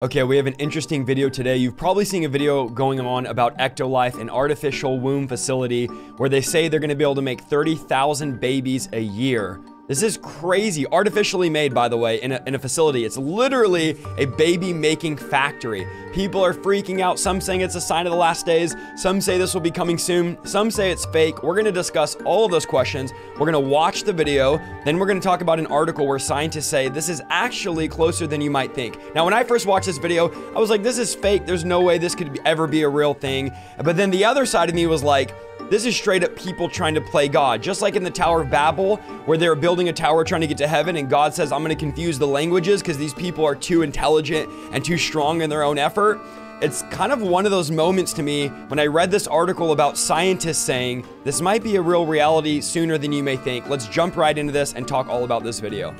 Okay, we have an interesting video today. You've probably seen a video going on about EctoLife, an artificial womb facility where they say they're going to be able to make 30,000 babies a year. This is crazy. Artificially made, by the way, in a facility. It's literally a baby making factory. People are freaking out. Some saying it's a sign of the last days. Some say this will be coming soon. Some say it's fake. We're going to discuss all of those questions. We're going to watch the video. Then we're going to talk about an article where scientists say this is actually closer than you might think. Now, when I first watched this video, I was like, this is fake. There's no way this could ever be a real thing. But then the other side of me was like, this is straight up people trying to play God. Just like in the Tower of Babel, where they're building a tower trying to get to heaven, and God says, I'm going to confuse the languages because these people are too intelligent and too strong in their own effort. It's kind of one of those moments to me when I read this article about scientists saying this might be a real reality sooner than you may think. Let's jump right into this and talk all about this video.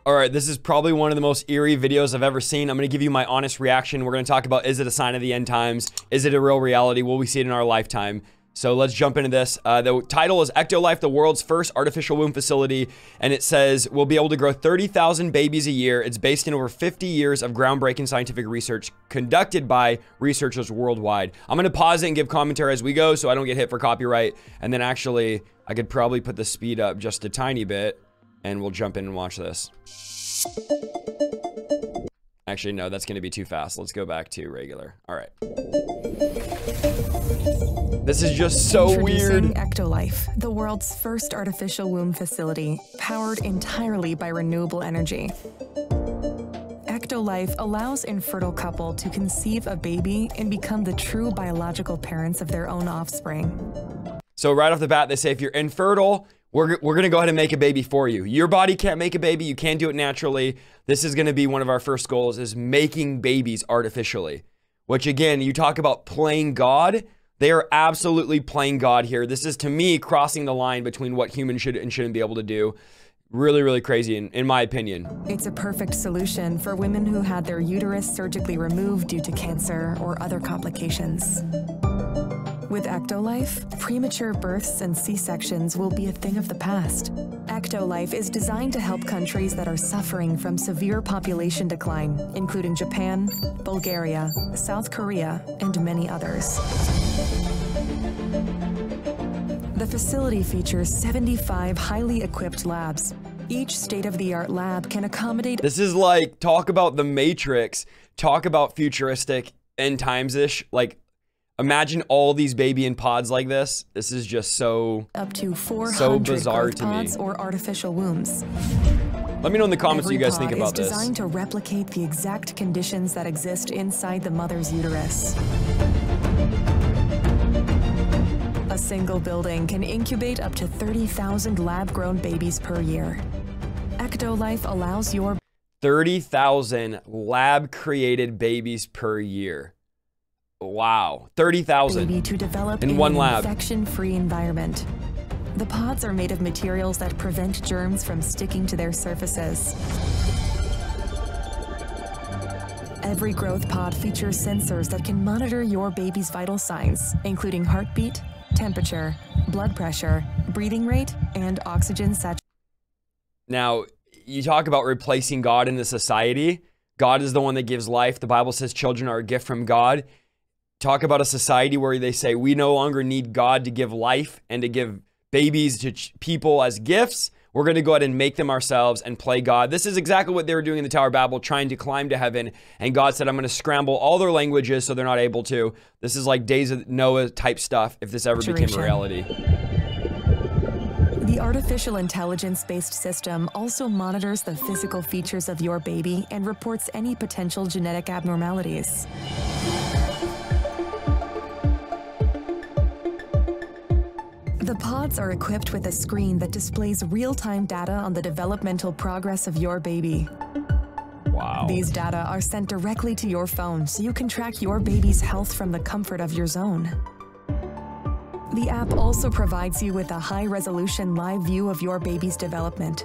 All right, this is probably one of the most eerie videos I've ever seen. I'm going to give you my honest reaction. We're going to talk about, is it a sign of the end times? Is it a real reality? Will we see it in our lifetime? So let's jump into this. The title is EctoLife, the world's first artificial womb facility. And it says, we'll be able to grow 30,000 babies a year. It's based in over 50 years of groundbreaking scientific research conducted by researchers worldwide. I'm going to pause it and give commentary as we go so I don't get hit for copyright. And then actually, I could probably put the speed up just a tiny bit. And we'll jump in and watch this. Actually, no, that's going to be too fast. Let's go back to regular. All right. This is just so weird. EctoLife, the world's first artificial womb facility, powered entirely by renewable energy. EctoLife allows infertile couple to conceive a baby and become the true biological parents of their own offspring. So right off the bat, they say if you're infertile, we're going to go ahead and make a baby for you. Your body can't make a baby. You can't do it naturally. This is going to be one of our first goals, is making babies artificially. Which again, you talk about playing God. They are absolutely playing God here. This is, to me, crossing the line between what humans should and shouldn't be able to do. Really, really crazy in my opinion. It's a perfect solution for women who had their uterus surgically removed due to cancer or other complications. With EctoLife, premature births and C-sections will be a thing of the past. EctoLife is designed to help countries that are suffering from severe population decline, including Japan, Bulgaria, South Korea, and many others. The facility features 75 highly equipped labs. Each state-of-the-art lab can accommodate... This is like, talk about the Matrix, talk about futuristic end times-ish, like, imagine all these baby in pods like this. This is just so up to 400 so bizarre to me. pods or artificial wombs. Let me know in the comments what you guys think about this. Every pod is designed to replicate the exact conditions that exist inside the mother's uterus. A single building can incubate up to 30,000 lab-grown babies per year. EctoLife allows your 30,000 lab-created babies per year. Wow, 30,000 to develop in one lab. Infection-free environment. The pods are made of materials that prevent germs from sticking to their surfaces. Every growth pod features sensors that can monitor your baby's vital signs, including heartbeat, temperature, blood pressure, breathing rate, and oxygen saturation. Now, you talk about replacing God in the society. God is the one that gives life. The Bible says children are a gift from God. Talk about a society where they say we no longer need God to give life and to give babies to people as gifts. We're going to go ahead and make them ourselves and play God. This is exactly what they were doing in the Tower of Babel, trying to climb to heaven. And God said, I'm going to scramble all their languages so they're not able to. This is like Days of Noah type stuff if this ever became a reality. The artificial intelligence-based system also monitors the physical features of your baby and reports any potential genetic abnormalities. The pods are equipped with a screen that displays real-time data on the developmental progress of your baby. Wow. These data are sent directly to your phone so you can track your baby's health from the comfort of your zone. The app also provides you with a high-resolution live view of your baby's development.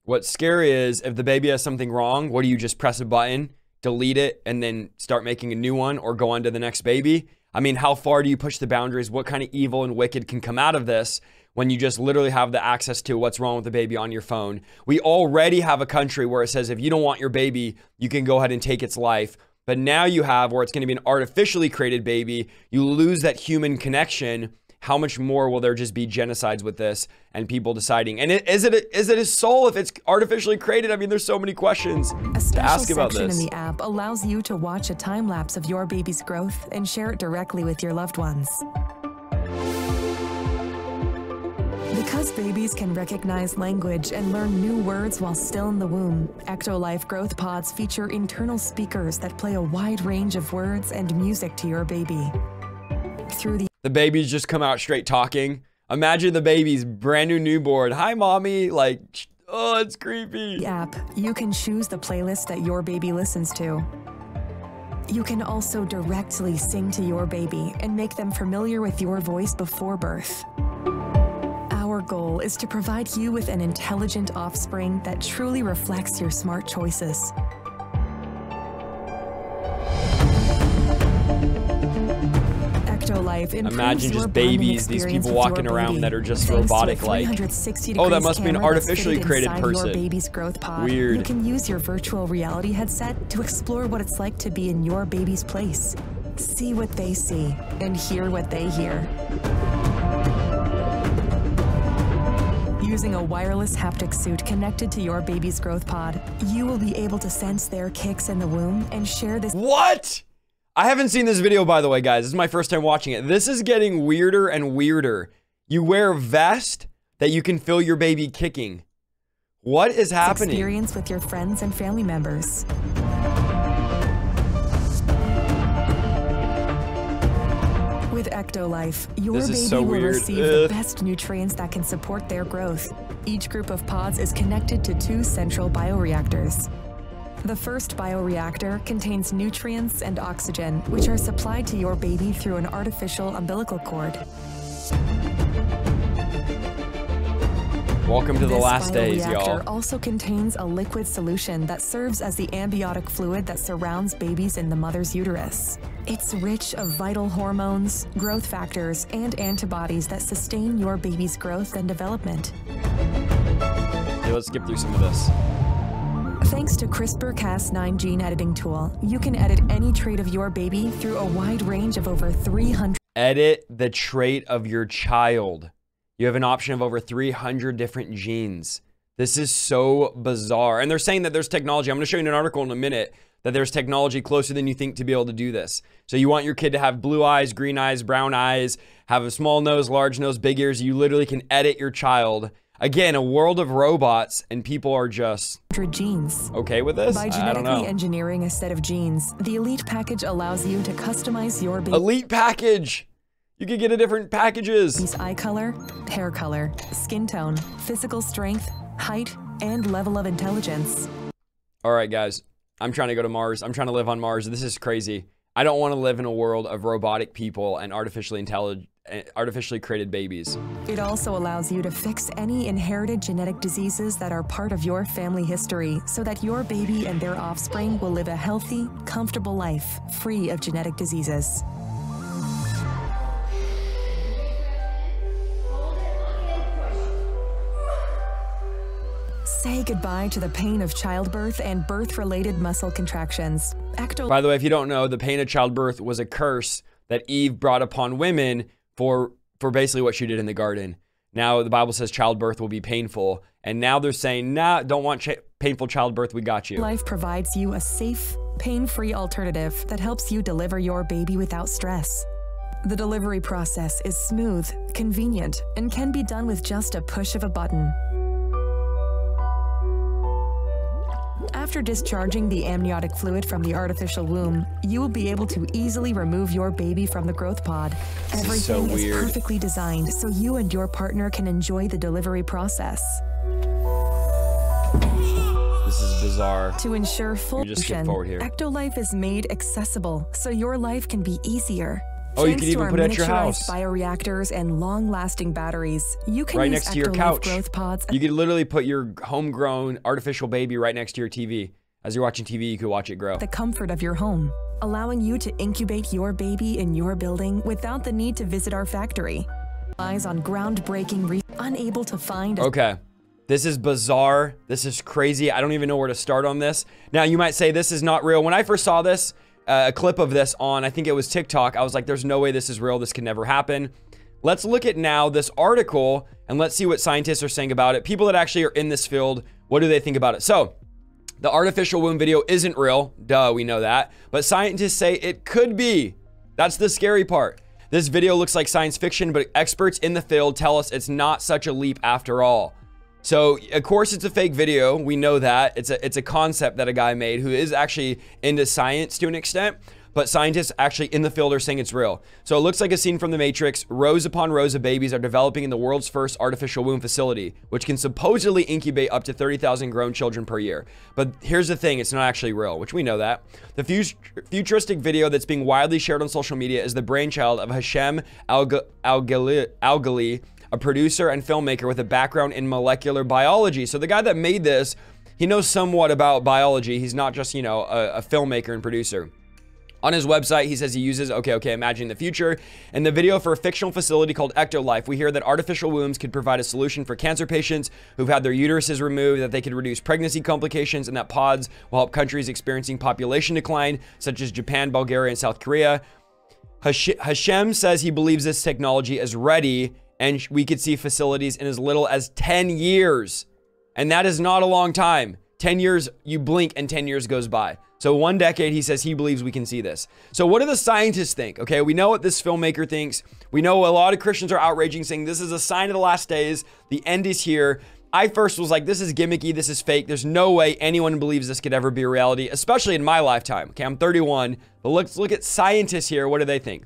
What's scary is if the baby has something wrong, what do you just press a button, delete it, and then start making a new one or go on to the next baby? I mean, how far do you push the boundaries? What kind of evil and wicked can come out of this when you just literally have the access to what's wrong with the baby on your phone. We already have a country where it says if you don't want your baby, you can go ahead and take its life. But now you have where it's going to be an artificially created baby. You lose that human connection. How much more will there just be genocides with this and people deciding? And is it a soul if it's artificially created? I mean, there's so many questions to ask about this. A special section in the app allows you to watch a time lapse of your baby's growth and share it directly with your loved ones. Because babies can recognize language and learn new words while still in the womb, EctoLife growth pods feature internal speakers that play a wide range of words and music to your baby. The babies just come out straight talking. Imagine the baby's brand new newborn. Hi, mommy. Like, oh, it's creepy. The app, you can choose the playlist that your baby listens to. You can also directly sing to your baby and make them familiar with your voice before birth. Our goal is to provide you with an intelligent offspring that truly reflects your smart choices. EctoLife imagine just babies, these people walking around that are just robotic-like. Oh, that must be an artificially created person. Your baby's growth pod. Weird. You can use your virtual reality headset to explore what it's like to be in your baby's place. See what they see and hear what they hear. Using a wireless haptic suit connected to your baby's growth pod, you will be able to sense their kicks in the womb and share this. What? I haven't seen this video, by the way, guys. This is my first time watching it. This is getting weirder and weirder. You wear a vest that you can feel your baby kicking. What is happening? Experience with your friends and family members. With EctoLife, your baby will receive the best nutrients that can support their growth. Each group of pods is connected to 2 central bioreactors. The first bioreactor contains nutrients and oxygen, which are supplied to your baby through an artificial umbilical cord. Welcome to the last days, y'all. This bioreactor also contains a liquid solution that serves as the amniotic fluid that surrounds babies in the mother's uterus. It's rich of vital hormones, growth factors, and antibodies that sustain your baby's growth and development. Okay, let's skip through some of this. Thanks to CRISPR-Cas9 gene editing tool, you can edit any trait of your baby through a wide range of over 300. Edit the trait of your child. You have an option of over 300 different genes. This is so bizarre. And they're saying that there's technology. I'm going to show you an article in a minute that there's technology closer than you think to be able to do this. So you want your kid to have blue eyes, green eyes, brown eyes, have a small nose, large nose, big ears. You literally can edit your child. Again, a world of robots, and people are just genes. Okay with this? By genetically engineering a set of genes, the Elite package allows you to customize your baby. Elite package! You can get a different packages. Baby's eye color, hair color, skin tone, physical strength, height, and level of intelligence. All right, guys. I'm trying to go to Mars. I'm trying to live on Mars. This is crazy. I don't want to live in a world of robotic people and artificially created babies. It also allows you to fix any inherited genetic diseases that are part of your family history so that your baby and their offspring will live a healthy, comfortable life free of genetic diseases. Say goodbye to the pain of childbirth and birth-related muscle contractions. By the way, if you don't know, the pain of childbirth was a curse that Eve brought upon women for basically what she did in the garden. Now the Bible says childbirth will be painful, and now they're saying, nah, don't want painful childbirth, we got you. Life provides you a safe, pain-free alternative that helps you deliver your baby without stress. The delivery process is smooth, convenient, and can be done with just a push of a button. After discharging the amniotic fluid from the artificial womb, you will be able to easily remove your baby from the growth pod. Everything is perfectly designed so you and your partner can enjoy the delivery process. This is bizarre. To ensure full function, EctoLife is made accessible so your life can be easier. Oh, you can even put it at your house. Bioreactors and long-lasting batteries. You can right use next to your couch. Growth pods. You could literally put your homegrown artificial baby right next to your TV. As you're watching TV, you could watch it grow. The comfort of your home, allowing you to incubate your baby in your building without the need to visit our factory. Eyes on groundbreaking unable to find a Okay. This is bizarre. This is crazy. I don't even know where to start on this. Now, you might say this is not real. When I first saw this, a clip of this on, I think it was TikTok, I was like, there's no way this is real. This can never happen. Let's look at now this article and let's see what scientists are saying about it. People that actually are in this field, what do they think about it? So, the artificial womb video isn't real. Duh, we know that. But scientists say it could be. That's the scary part. This video looks like science fiction, but experts in the field tell us it's not such a leap after all. So, of course, it's a fake video. We know that. It's a concept that a guy made who is actually into science to an extent, but scientists actually in the field are saying it's real. So it looks like a scene from The Matrix. Rows upon rows of babies are developing in the world's first artificial womb facility, which can supposedly incubate up to 30,000 grown children per year. But here's the thing, it's not actually real, which we know that. The futuristic video that's being widely shared on social media is the brainchild of Hashem Al-Ghali, a producer and filmmaker with a background in molecular biology. So the guy that made this, he knows somewhat about biology. He's not just, you know, a filmmaker and producer. On his website, he says he uses, imagine the future. In the video for a fictional facility called EctoLife, we hear that artificial wombs could provide a solution for cancer patients who've had their uteruses removed, that they could reduce pregnancy complications, and that pods will help countries experiencing population decline, such as Japan, Bulgaria, and South Korea. Hashem says he believes this technology is ready, and we could see facilities in as little as 10 years. And that is not a long time. 10 years, you blink and 10 years goes by. So 1 decade, he says he believes we can see this. So what do the scientists think? Okay, we know what this filmmaker thinks. We know a lot of Christians are outraging, saying this is a sign of the last days. The end is here. I first was like, this is gimmicky. This is fake. There's no way anyone believes this could ever be a reality, especially in my lifetime. Okay, I'm 31, but let's look at scientists here. What do they think?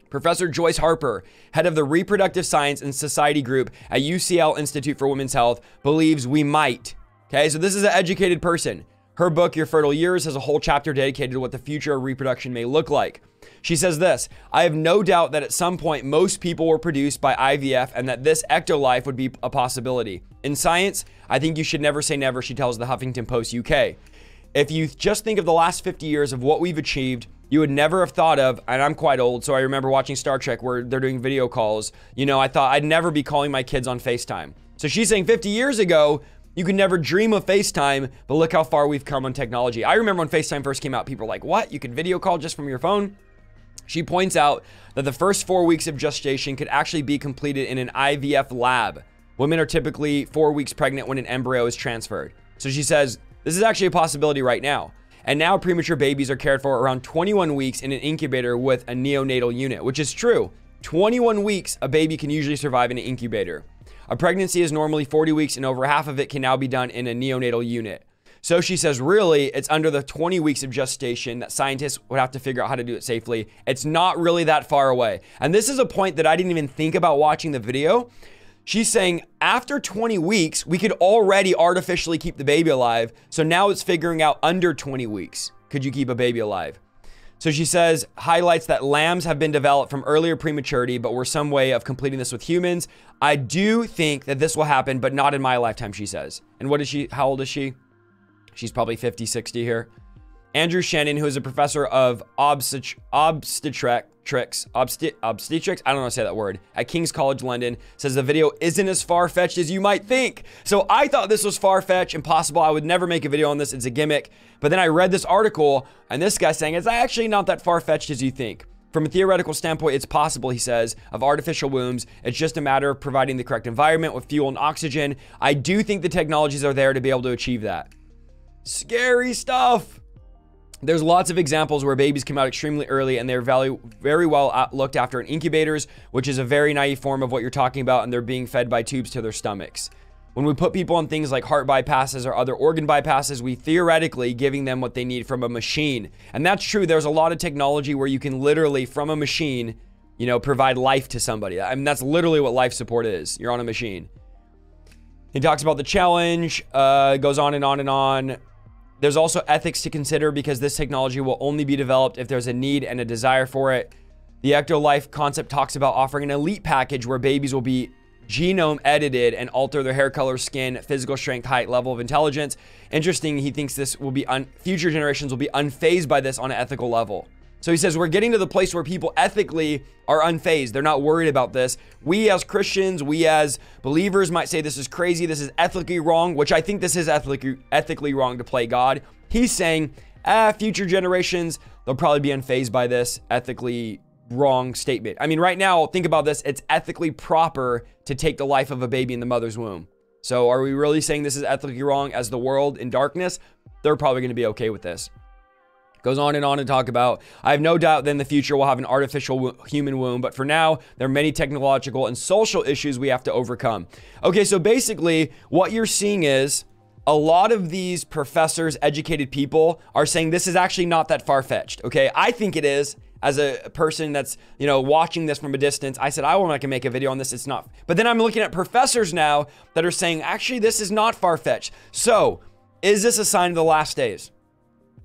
Professor Joyce Harper, head of the Reproductive Science and Society Group at UCL Institute for Women's Health, believes we might. Okay, so this is an educated person. Her book, Your Fertile Years, has a whole chapter dedicated to what the future of reproduction may look like. She says this, I have no doubt that at some point most people were produced by IVF and that this EctoLife would be a possibility. In science, I think you should never say never, she tells the Huffington Post UK. If you just think of the last 50 years of what we've achieved, you would never have thought of, and I'm quite old, so I remember watching Star Trek where they're doing video calls. You know, I thought I'd never be calling my kids on FaceTime. So she's saying 50 years ago, you could never dream of FaceTime, but look how far we've come on technology. I remember when FaceTime first came out, people were like, what? You could video call just from your phone? She points out that the first 4 weeks of gestation could actually be completed in an IVF lab. Women are typically 4 weeks pregnant when an embryo is transferred. So she says, this is actually a possibility right now. And now premature babies are cared for around 21 weeks in an incubator with a neonatal unit, which is true. 21 weeks, a baby can usually survive in an incubator. A pregnancy is normally 40 weeks and over half of it can now be done in a neonatal unit. So she says, really, it's under the 20 weeks of gestation that scientists would have to figure out how to do it safely. It's not really that far away. And this is a point that I didn't even think about watching the video. She's saying after 20 weeks, we could already artificially keep the baby alive. So now it's figuring out under 20 weeks, could you keep a baby alive? So she says, highlights that lambs have been developed from earlier prematurity, but we're some way of completing this with humans. I do think that this will happen, but not in my lifetime, she says. And what is she? How old is she? She's probably 50, 60 here. Andrew Shannon, who is a professor of obstetrics, I don't know how to say that word, at King's College London, says the video isn't as far-fetched as you might think. So I thought this was far-fetched, impossible. I would never make a video on this. It's a gimmick. But then I read this article, and this guy's saying it's actually not that far-fetched as you think. From a theoretical standpoint, it's possible, he says, of artificial wombs. It's just a matter of providing the correct environment with fuel and oxygen. I do think the technologies are there to be able to achieve that. Scary stuff. There's lots of examples where babies come out extremely early and they're very well looked after in incubators, which is a very naive form of what you're talking about, and they're being fed by tubes to their stomachs. When we put people on things like heart bypasses or other organ bypasses, we theoretically giving them what they need from a machine. And that's true. There's a lot of technology where you can literally, from a machine, you know, provide life to somebody. I mean, that's literally what life support is. You're on a machine. He talks about the challenge, goes on and on and on. There's also ethics to consider because this technology will only be developed if there's a need and a desire for it. The EctoLife concept talks about offering an elite package where babies will be genome edited and alter their hair color, skin, physical strength, height, level of intelligence. Interesting, he thinks this will be future generations will be unfazed by this on an ethical level. So he says, we're getting to the place where people ethically are unfazed. They're not worried about this. We as Christians, we as believers might say this is crazy. This is ethically wrong, which I think this is ethically wrong to play God. He's saying, future generations, they'll probably be unfazed by this ethically wrong statement. I mean, right now, think about this. It's ethically proper to take the life of a baby in the mother's womb. So are we really saying this is ethically wrong as the world in darkness? They're probably going to be okay with this. Goes on and talk about, I have no doubt that in the future we'll have an artificial human womb, but for now, there are many technological and social issues we have to overcome. Okay, so basically, what you're seeing is a lot of these professors, educated people are saying this is actually not that far-fetched, okay? I think it is. As a person that's, watching this from a distance, I said, I want to make a video on this. It's not. But then I'm looking at professors now that are saying, actually, this is not far-fetched. So, is this a sign of the last days?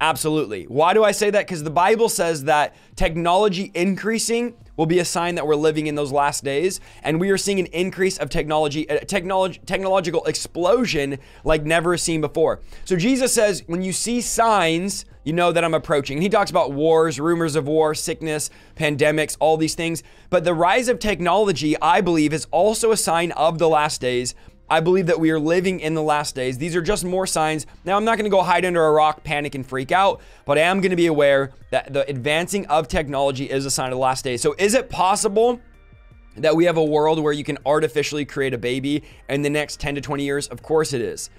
Absolutely. Why do I say that? Because the Bible says that technology increasing will be a sign that we're living in those last days. And we are seeing an increase of technological explosion like never seen before. So Jesus says, when you see signs, you know that I'm approaching. And he talks about wars, rumors of war, sickness, pandemics, all these things. But the rise of technology, I believe, is also a sign of the last days. I believe that we are living in the last days. These are just more signs. Now, I'm not going to go hide under a rock, panic, and freak out, but I am going to be aware that the advancing of technology is a sign of the last days. So is it possible that we have a world where you can artificially create a baby in the next 10 to 20 years? Of course it is.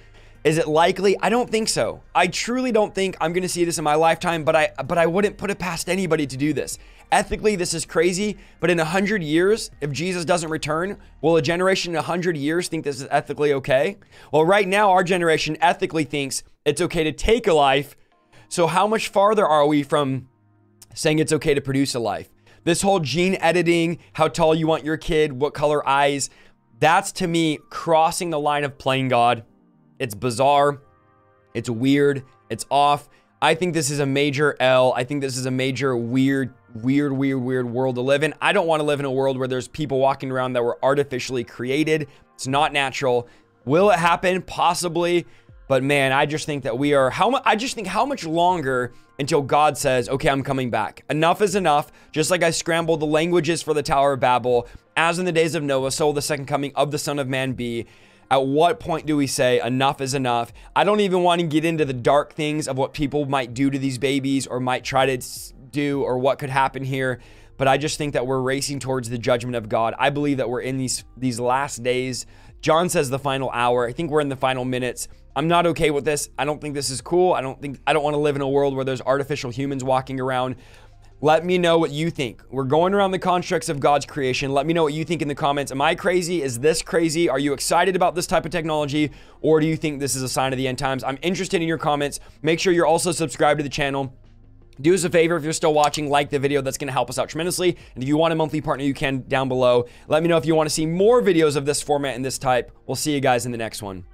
Is it likely? I don't think so. I truly don't think I'm going to see this in my lifetime, but I wouldn't put it past anybody to do this. Ethically, this is crazy, but in 100 years, if Jesus doesn't return, will a generation in 100 years think this is ethically okay? Well, right now, our generation ethically thinks it's okay to take a life. So how much farther are we from saying it's okay to produce a life? This whole gene editing, how tall you want your kid, what color eyes, that's to me crossing the line of playing God. It's bizarre. It's weird. It's off. I think this is a major L. I think this is a major weird world to live in. I don't want to live in a world where there's people walking around that were artificially created. It's not natural. Will it happen? Possibly. But man, I just think that we are, how much longer until God says, okay, I'm coming back. Enough is enough. Just like I scrambled the languages for the Tower of Babel, as in the days of Noah, so will the second coming of the Son of Man be. At what point do we say enough is enough? I don't even want to get into the dark things of what people might do to these babies or might try to do or what could happen here. But I just think that we're racing towards the judgment of God. I believe that we're in these last days. John says the final hour. I think we're in the final minutes. I'm not okay with this. I don't think this is cool. I don't want to live in a world where there's artificial humans walking around. Let me know what you think. We're going around the constructs of God's creation. Let me know what you think in the comments. Am I crazy? Is this crazy? Are you excited about this type of technology? Or do you think this is a sign of the end times? I'm interested in your comments. Make sure you're also subscribed to the channel. Do us a favor, if you're still watching, like the video. That's going to help us out tremendously. And if you want a monthly partner, you can down below. Let me know if you want to see more videos of this format and this type. We'll see you guys in the next one.